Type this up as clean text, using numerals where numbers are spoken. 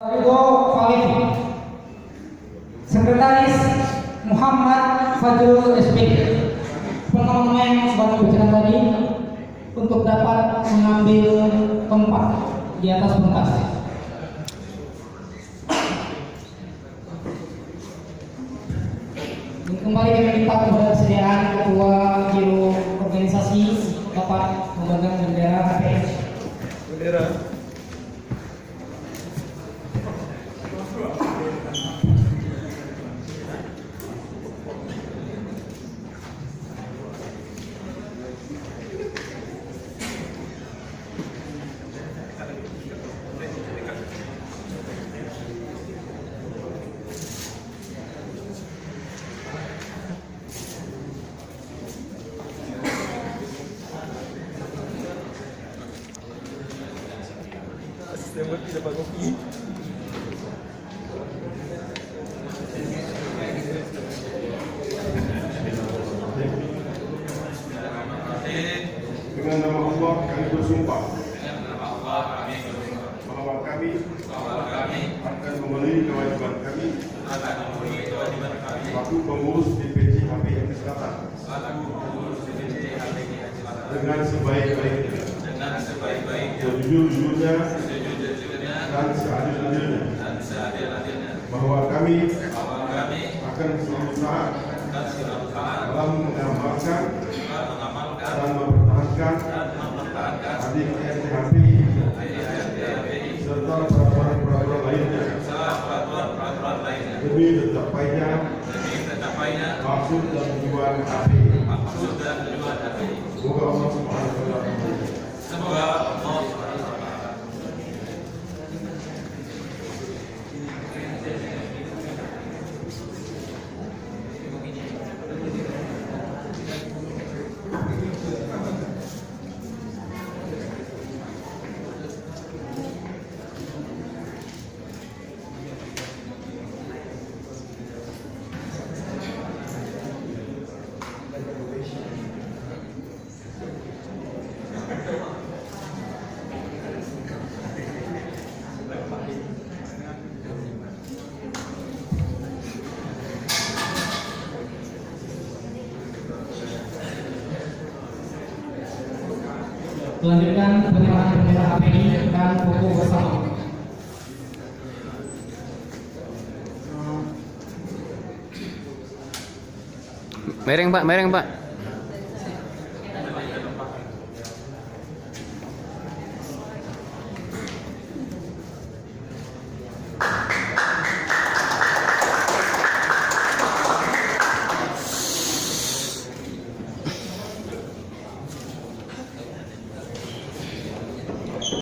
Ridho Khalif, Sekretaris Muhammad Fajrul SP. Teman-teman yang sudah berbicara tadi untuk dapat mengambil tempat di atas pentas. Dan kembali kami minta kepada kesediaan Ketua Biro Organisasi dapat memegang bendera HPS. Bendera. Asisten buat dapat kopi. Dengan nama Allah kami bersumpah bahwa kami akan memenuhi kewajiban kami selaku pengurus DPC HPM Selatan dengan sebaik-baiknya, sejujur-jujurnya dan seadil-adilnya, bahwa kami akan berusaha dalam mengamalkan dan mempertahankan ADIK serta peraturan-peraturan lainnya demi tercapainya maksud dan tujuan HPI. Semoga Allah Subhanahu wa Ta'ala. Melanjutkan penerimaan bendera HPI dan buku bersama. Mereng Pak.